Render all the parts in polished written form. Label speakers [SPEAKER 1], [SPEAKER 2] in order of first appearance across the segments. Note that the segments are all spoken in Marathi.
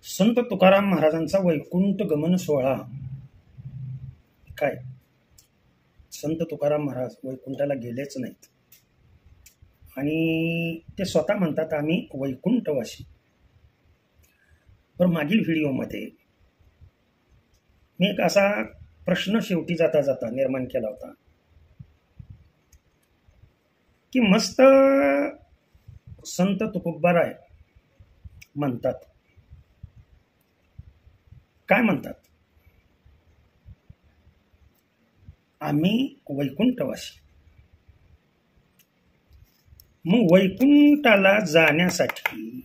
[SPEAKER 1] संत तुकाराम महाराजांचा वैकुंठ गमन सोहळा. काय संत तुकाराम महाराज वैकुंठाला गेलेच नाहीत आणि ते स्वतः म्हणतात आम्ही वैकुंठवासी. पण मागील व्हिडिओमध्ये मी एक असा प्रश्न शेवटी जाता जाता निर्माण केला होता की मस्त संत तुकोबाराय म्हणतात, काय म्हणतात, आम्ही वैकुंठवासी. मग वैकुंठाला जाण्यासाठी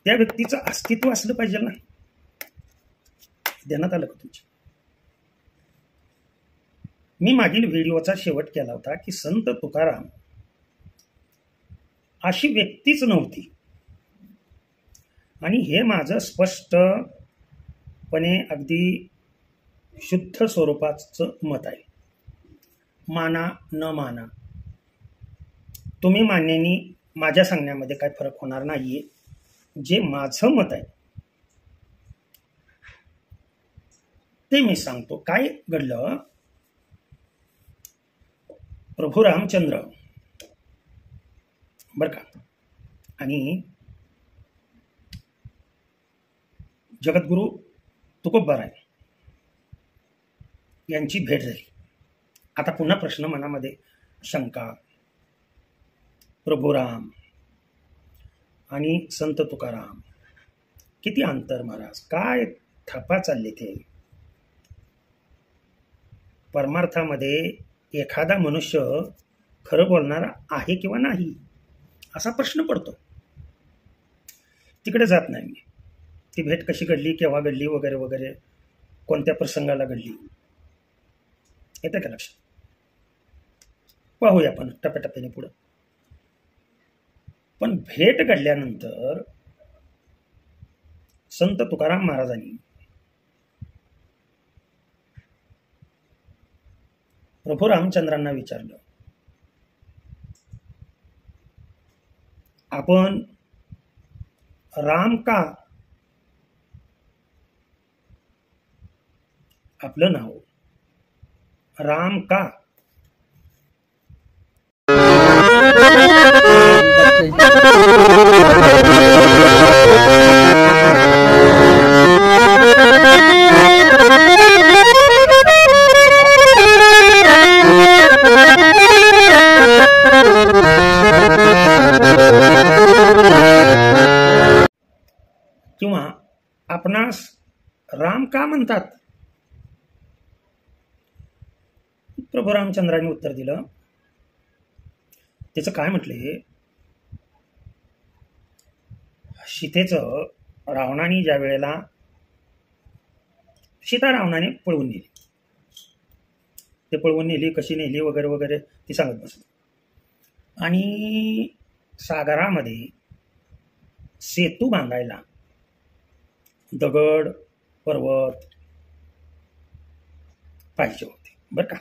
[SPEAKER 1] त्या व्यक्तीचं अस्तित्व असलं पाहिजे ना. देण्यात आलं का तुमच्या? मी मागील व्हिडिओचा शेवट केला होता की संत तुकाराम अशी व्यक्तीच नव्हती आणि हे माझं स्पष्टपणे अगदी शुद्ध स्वरूपाचं मत आहे. माना न माना, तुम्ही मान्यानी माझ्या सांगण्यामध्ये काय फरक होणार नाहीये. जे माझं मत आहे ते मी सांगतो. काय घडलं, प्रभू रामचंद्र बर का आणि जगद्गुरु तुकोबाराय यांची भेट झाली. आता पुन्हा प्रश्न मनामध्ये शंका, प्रभू राम आणि संत तुकाराम किती अंतर महाराज, काय थापा चालले ते. परमार्थामध्ये एखादा मनुष्य खरं बोलणारा आहे किंवा नाही असा प्रश्न पडतो. तिकडे जात नाही मी. ती भेट कशी घडली, केव्हा घडली, वगैरे वगैरे, कोणत्या प्रसंगाला घडली, येतं का लक्षात? पाहूया आपण टप्प्याटप्प्याने पुढं. पण भेट घडल्यानंतर संत तुकाराम महाराजांनी प्रभू रामचंद्रांना विचारलं, आपण राम का? आपलं नाव राम का? किंवा आपणास राम का म्हणतात? प्रभू रामचंद्रांनी उत्तर दिलं. त्याचं काय म्हटले, सीतेचं रावणाने ज्या वेळेला सीता रावणाने पळवून नेली, ते पळवून नेली, कशी नेली वगैरे वगैरे ती सांगत बसली. आणि सागरामध्ये सेतू बांधायला दगड पर्वत पाहिजे होते बर का.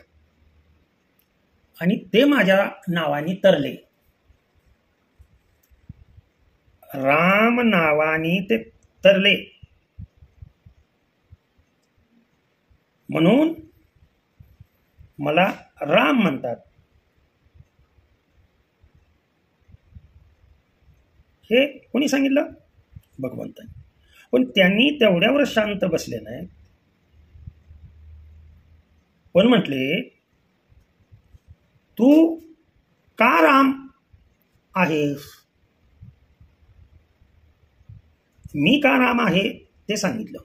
[SPEAKER 1] आणि ते माझ्या नावाने तरले, राम नावाने ते तरले, म्हणून मला राम म्हणतात. हे कोणी सांगितलं? भगवंतांनी. पण त्यांनी तेवढ्यावर शांत बसले नाही, पण म्हटले तू का राम आहेस? मी का राम आहे ते सांगितलं,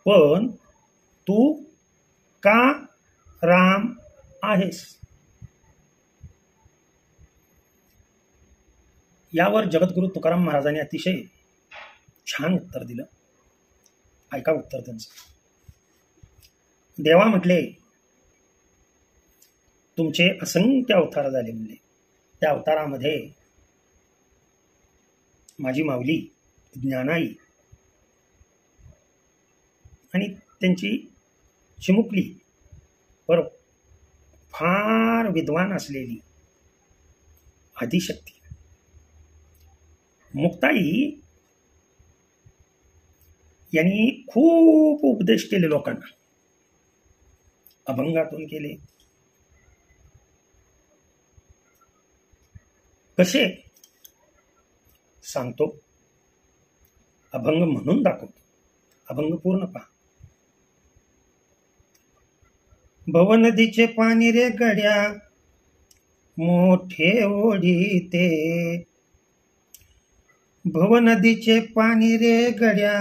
[SPEAKER 1] पण तू का राम आहेस? यावर जगद्गुरु तुकाराम महाराजांनी अतिशय छान उत्तर दिलं. ऐका उत्तर त्यांचं. देवा म्हटले, तुमचे असंख्य अवतार झाले म्हणले, त्या अवतारामध्ये माझी माऊली ज्ञानाई आणि त्यांची चिमुकली पर फार विद्वान असलेली आदिशक्ती मुक्ताई यांनी खूप उपदेश केले लोकांना, अभंगातून केले. कसे सांगतो, अभंग म्हणून दाखवतो. अभंग पूर्ण पहा. भवनदीचे पाणी रे गड्या मोठे ओढीते, भवनदीचे पाणी रे गड्या.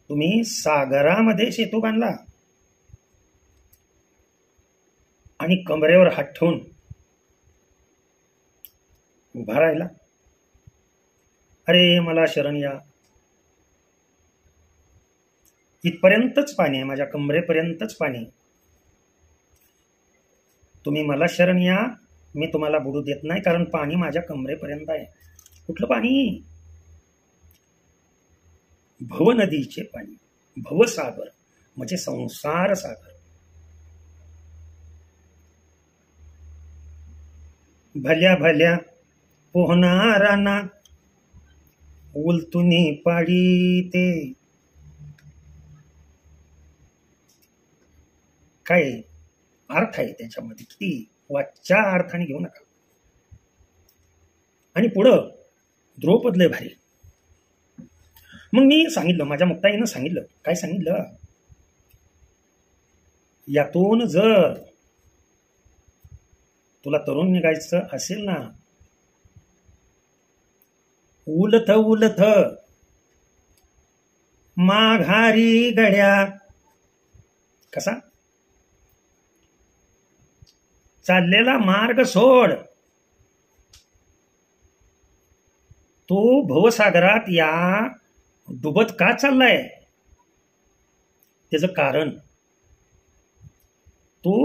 [SPEAKER 1] तुम्ही सागरामध्ये सेतू बांधला आणि कमरेवर हात ठेवून उभा राहिला, अरे मला शरण या, इथपर्यंतच पाणी आहे, माझ्या कमरेपर्यंतच पाणी आहे, तुम्ही मला शरण या, मी तुम्हाला बुडू देत नाही, कारण पाणी माझ्या कमरेपर्यंत आहे. कुठलं पाणी? भवनदीचे पाणी. भवसागर म्हणजे संसार सागर. भल्या भल्या पोहणारांना उलतुनी पाडी ते. काय अर्थ आहे त्याच्यामध्ये, किती वाच्या अर्थाने घेऊ नका. आणि पुढं द्रौपद लय भारी. मग मी सांगितलं, माझ्या मुक्ताईनं सांगितलं, काय सांगितलं, यातून जर तुला तरुण निघायचं असेल ना, उलथ उलथ माघारी गड्या. कसा? चाललेला मार्ग सोड. तो भवसागरात या डुबत का चाललाय? त्याचं कारण, तो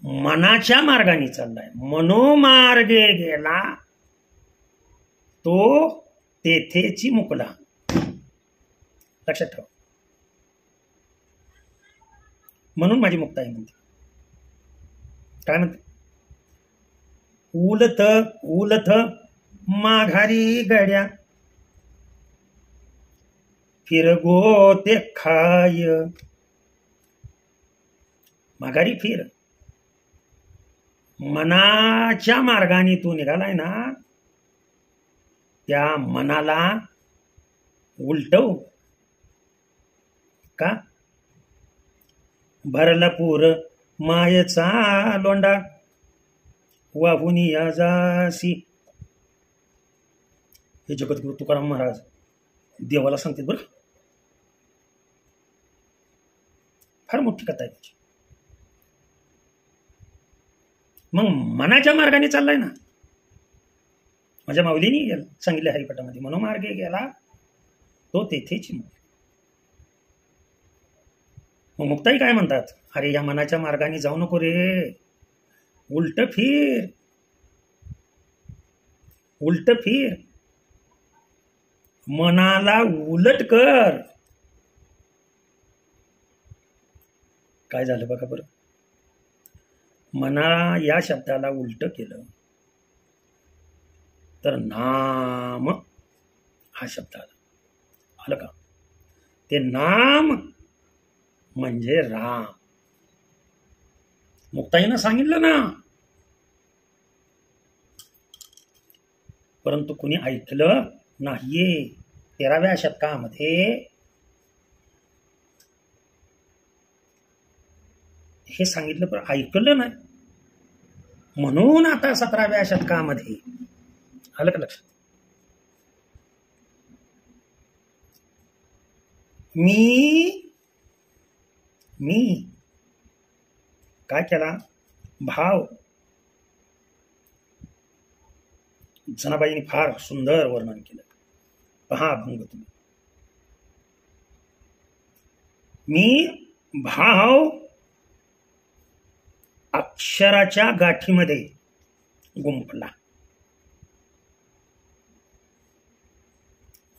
[SPEAKER 1] मनाच्या मार्गाने चाललाय. मनोमार्गे गेला तो तेथेची मुकला. लक्षात ठेवा. म्हणून माझी मुक्ताई म्हणते, काय म्हणते, उलथ उलथ माघारी गड्या फिरगो ते खाय. माघारी फिर. मनाच्या मार्गाने तू निघालाय ना, त्या मनाला उलटव. का? भरला पूर मायेचा लोंडा वाहून या जासी. हे जगद्गुरु तुकाराम महाराज देवाला सांगतात बरं. फार मोठी कथा आहे त्याची. मग मनाच्या मार्गाने चाललाय ना, माझ्या माऊलीनी सांगितले हरिपाठामध्ये, मनोमार्गे गेला तो तेथेच मुक्त. मग मुक्ताई काय म्हणतात, अरे या मनाच्या मार्गाने जाऊ नको रे, उलट फिर. उलट फिर, मनाला उलट कर. काय झालं बघा बरं, मना या शब्दाला उलट केलं तर नाम हा शब्द आला. आलं का? ते नाम म्हणजे राम. मुक्ताईनं सांगितलं ना, परंतु कुणी ऐकलं नाहीये. 13व्या शतकामध्ये हे सांगितलं पण ऐकलं नाही. म्हणून आता 17व्या शतकामध्ये आलं का लक्षात? मी काय केला, भाव. जनाबाईंनी फार सुंदर वर्णन केलं. पहा अभंग तुम्ही. मी भाव अक्षराच्या गाठीमध्ये गुंफला.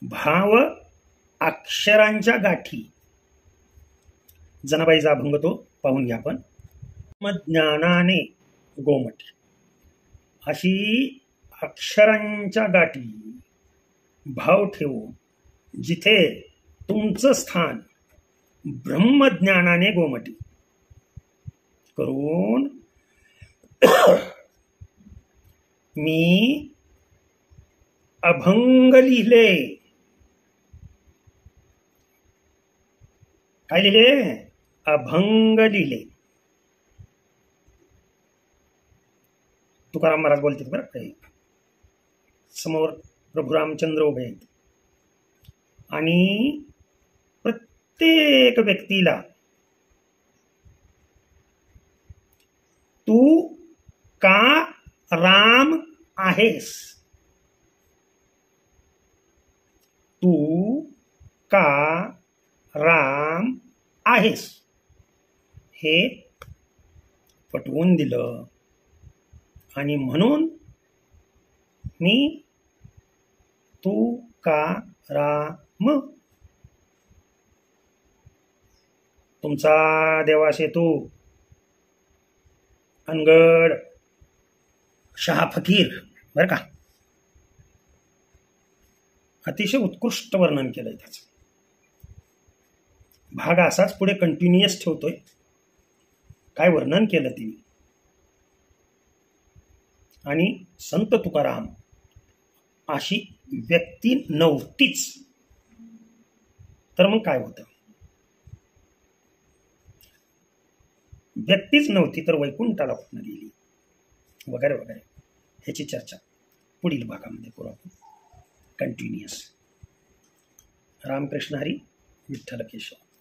[SPEAKER 1] भाव अक्षरांच्या गाठी. जनाबाईचा अभंग तो पाहून घ्या. पण ज्ञानाने गोमटी अशी अक्षरांच्या गाठी भाव ठेवून जिथे तुमचं स्थान ब्रह्मज्ञानाने गोमटी करून मी अभंग लिहिले. काय लिहिले? अभंग लिहिले. तुकाराम महाराज बोलतात बरं काही. समोर प्रभू रामचंद्र उभे आहेत आणि प्रत्येक व्यक्तीला तू का राम आहेस, तू का राम आहेस हे पटवून दिलं. आणि म्हणून मी तू का राम. तुमचा देवा सेतू अनगड शहा फकीर बरं का. अतिशय उत्कृष्ट वर्णन केलंय त्याचं. भाग असाच पुढे कंटिन्युअस ठेवतोय. काय वर्णन केलं तिने. आणि संत तुकाराम अशी व्यक्ती नव्हतीच तर मग काय होतं. व्यक्तीच नव्हती तर वैकुंठाला कुठनं गेली वगैरे वगैरे. ह्याची चर्चा पुढील भागामध्ये करू आपण कंटिन्युअस. रामकृष्ण हरी. विठ्ठल केशव.